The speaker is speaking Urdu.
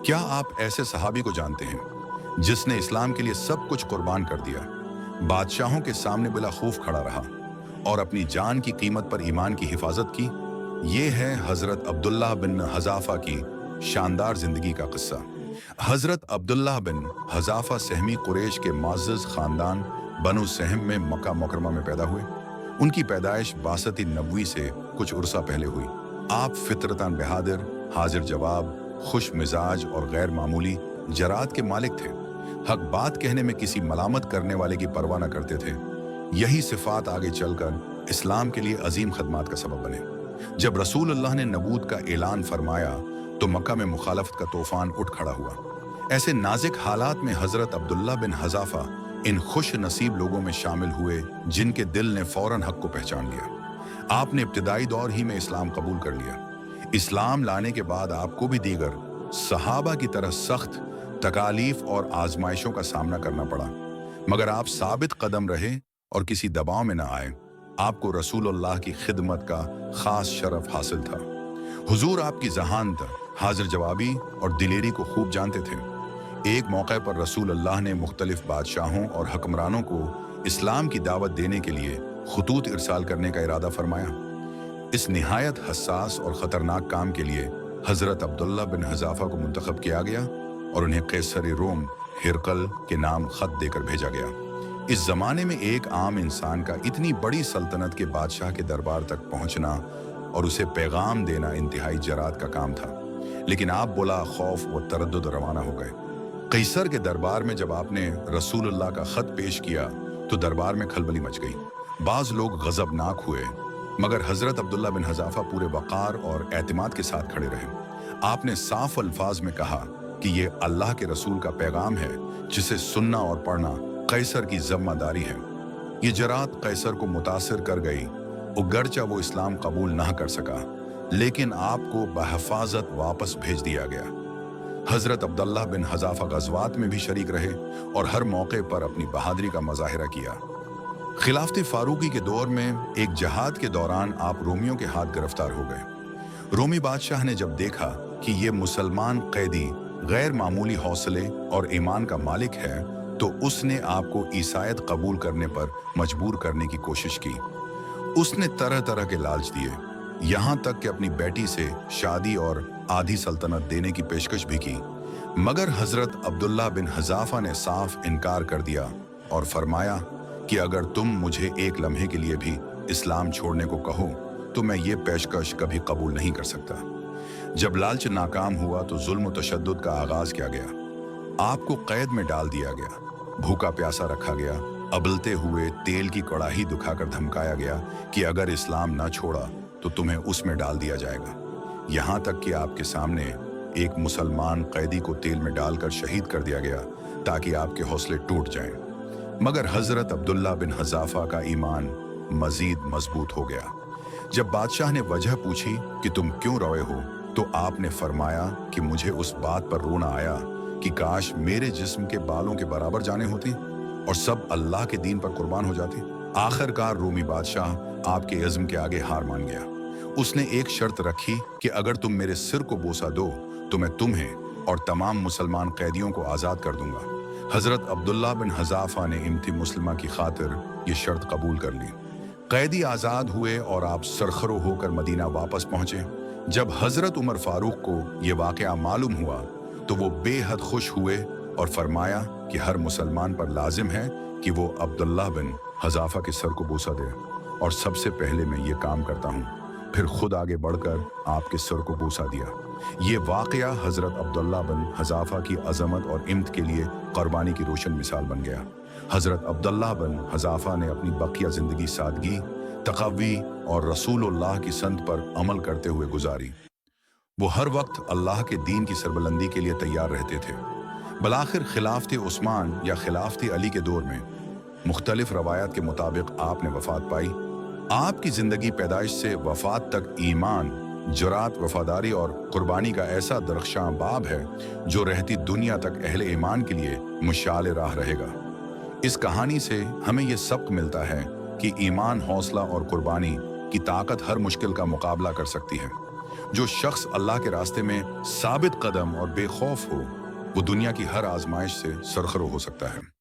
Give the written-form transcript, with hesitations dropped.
کیا آپ ایسے صحابی کو جانتے ہیں جس نے اسلام کے لیے سب کچھ قربان کر دیا، بادشاہوں کے سامنے بلا خوف کھڑا رہا اور اپنی جان کی قیمت پر ایمان کی حفاظت کی؟ یہ ہے حضرت عبداللہ بن حذافہ کی شاندار زندگی کا قصہ۔ حضرت عبداللہ بن حذافہ سہمی قریش کے معزز خاندان بنو سہم میں مکہ مکرمہ میں پیدا ہوئے۔ ان کی پیدائش 62 نبوی سے کچھ عرصہ پہلے ہوئی۔ آپ فطرتاً بہادر، حاضر جواب، خوش مزاج اور غیر معمولی جرات کے مالک تھے۔ حق بات کہنے میں کسی ملامت کرنے والے کی پرواہ نہ کرتے تھے۔ یہی صفات آگے چل کر اسلام کے لیے عظیم خدمات کا سبب بنے۔ جب رسول اللہ نے نبوت کا اعلان فرمایا تو مکہ میں مخالفت کا طوفان اٹھ کھڑا ہوا۔ ایسے نازک حالات میں حضرت عبداللہ بن حذافہ ان خوش نصیب لوگوں میں شامل ہوئے جن کے دل نے فوراً حق کو پہچان لیا۔ آپ نے ابتدائی دور ہی میں اسلام قبول کر لیا۔ اسلام لانے کے بعد آپ کو بھی دیگر صحابہ کی طرح سخت تکالیف اور آزمائشوں کا سامنا کرنا پڑا، مگر آپ ثابت قدم رہے اور کسی دباؤ میں نہ آئے۔ آپ کو رسول اللہ کی خدمت کا خاص شرف حاصل تھا۔ حضور آپ کی ذہانت، حاضر جوابی اور دلیری کو خوب جانتے تھے۔ ایک موقع پر رسول اللہ نے مختلف بادشاہوں اور حکمرانوں کو اسلام کی دعوت دینے کے لیے خطوط ارسال کرنے کا ارادہ فرمایا۔ اس نہایت حساس اور خطرناک کام کے لیے حضرت عبداللہ بن حذافہ کو منتخب کیا گیا اور انہیں قیصر روم ہرقل کے نام خط دے کر بھیجا گیا۔ اس زمانے میں ایک عام انسان کا اتنی بڑی سلطنت کے بادشاہ کے دربار تک پہنچنا اور اسے پیغام دینا انتہائی جرات کا کام تھا، لیکن آپ بلا خوف و تردد روانہ ہو گئے۔ قیصر کے دربار میں جب آپ نے رسول اللہ کا خط پیش کیا تو دربار میں کھلبلی مچ گئی۔ بعض لوگ غضبناک ہوئے، مگر حضرت عبداللہ بن حذافہ پورے وقار اور اعتماد کے ساتھ کھڑے رہے۔ آپ نے صاف الفاظ میں کہا کہ یہ اللہ کے رسول کا پیغام ہے جسے سننا اور پڑھنا قیصر کی ذمہ داری ہے۔ یہ جرات قیصر کو متاثر کر گئی، اگرچہ وہ اسلام قبول نہ کر سکا، لیکن آپ کو بحفاظت واپس بھیج دیا گیا۔ حضرت عبداللہ بن حذافہ غزوات میں بھی شریک رہے اور ہر موقع پر اپنی بہادری کا مظاہرہ کیا۔ خلافت فاروقی کے دور میں ایک جہاد کے دوران آپ رومیوں کے ہاتھ گرفتار ہو گئے۔ رومی بادشاہ نے جب دیکھا کہ یہ مسلمان قیدی غیر معمولی حوصلے اور ایمان کا مالک ہے تو اس نے آپ کو عیسائیت قبول کرنے پر مجبور کرنے کی کوشش کی۔ اس نے طرح طرح کے لالچ دیے، یہاں تک کہ اپنی بیٹی سے شادی اور آدھی سلطنت دینے کی پیشکش بھی کی، مگر حضرت عبداللہ بن حذافہ نے صاف انکار کر دیا اور فرمایا کہ اگر تم مجھے ایک لمحے کے لیے بھی اسلام چھوڑنے کو کہو تو میں یہ پیشکش کبھی قبول نہیں کر سکتا۔ جب لالچ ناکام ہوا تو ظلم و تشدد کا آغاز کیا گیا۔ آپ کو قید میں ڈال دیا گیا، بھوکا پیاسا رکھا گیا، ابلتے ہوئے تیل کی کڑاہی دکھا کر دھمکایا گیا کہ اگر اسلام نہ چھوڑا تو تمہیں اس میں ڈال دیا جائے گا۔ یہاں تک کہ آپ کے سامنے ایک مسلمان قیدی کو تیل میں ڈال کر شہید کر دیا گیا تاکہ آپ کے حوصلے ٹوٹ جائیں۔ مگر حضرت عبداللہ بن حذافہ کا ایمان مزید مضبوط ہو گیا۔ جب بادشاہ نے وجہ پوچھی کہ تم کیوں روئے ہو تو آپ نے فرمایا کہ مجھے اس بات پر رونا آیا کہ کاش میرے جسم کے بالوں کے برابر جانیں ہوتی اور سب اللہ کے دین پر قربان ہو جاتے۔ آخر کار رومی بادشاہ آپ کے عزم کے آگے ہار مان گیا۔ اس نے ایک شرط رکھی کہ اگر تم میرے سر کو بوسہ دو تو میں تمہیں اور تمام مسلمان قیدیوں کو آزاد کر دوں گا۔ حضرت عبداللہ بن حذافہ نے امت مسلمہ کی خاطر یہ شرط قبول کر لی۔ قیدی آزاد ہوئے اور آپ سرخرو ہو کر مدینہ واپس پہنچے۔ جب حضرت عمر فاروق کو یہ واقعہ معلوم ہوا تو وہ بے حد خوش ہوئے اور فرمایا کہ ہر مسلمان پر لازم ہے کہ وہ عبداللہ بن حذافہ کے سر کو بوسہ دے، اور سب سے پہلے میں یہ کام کرتا ہوں۔ پھر خود آگے بڑھ کر آپ کے سر کو بوسہ دیا۔ یہ واقعہ حضرت عبداللہ بن حذافہ کی عظمت اور امت کے لیے قربانی کی روشن مثال بن گیا۔ حضرت عبداللہ بن حذافہ نے اپنی بقیہ زندگی سادگی، تقوی اور رسول اللہ کی سنت پر عمل کرتے ہوئے گزاری۔ وہ ہر وقت اللہ کے دین کی سربلندی کے لیے تیار رہتے تھے۔ بالآخر خلافت عثمان یا خلافت علی کے دور میں مختلف روایات کے مطابق آپ نے وفات پائی۔ آپ کی زندگی پیدائش سے وفات تک ایمان، جرات، وفاداری اور قربانی کا ایسا درخشاں باب ہے جو رہتی دنیا تک اہل ایمان کے لیے مشعل راہ رہے گا۔ اس کہانی سے ہمیں یہ سبق ملتا ہے کہ ایمان، حوصلہ اور قربانی کی طاقت ہر مشکل کا مقابلہ کر سکتی ہے۔ جو شخص اللہ کے راستے میں ثابت قدم اور بے خوف ہو وہ دنیا کی ہر آزمائش سے سرخرو ہو سکتا ہے۔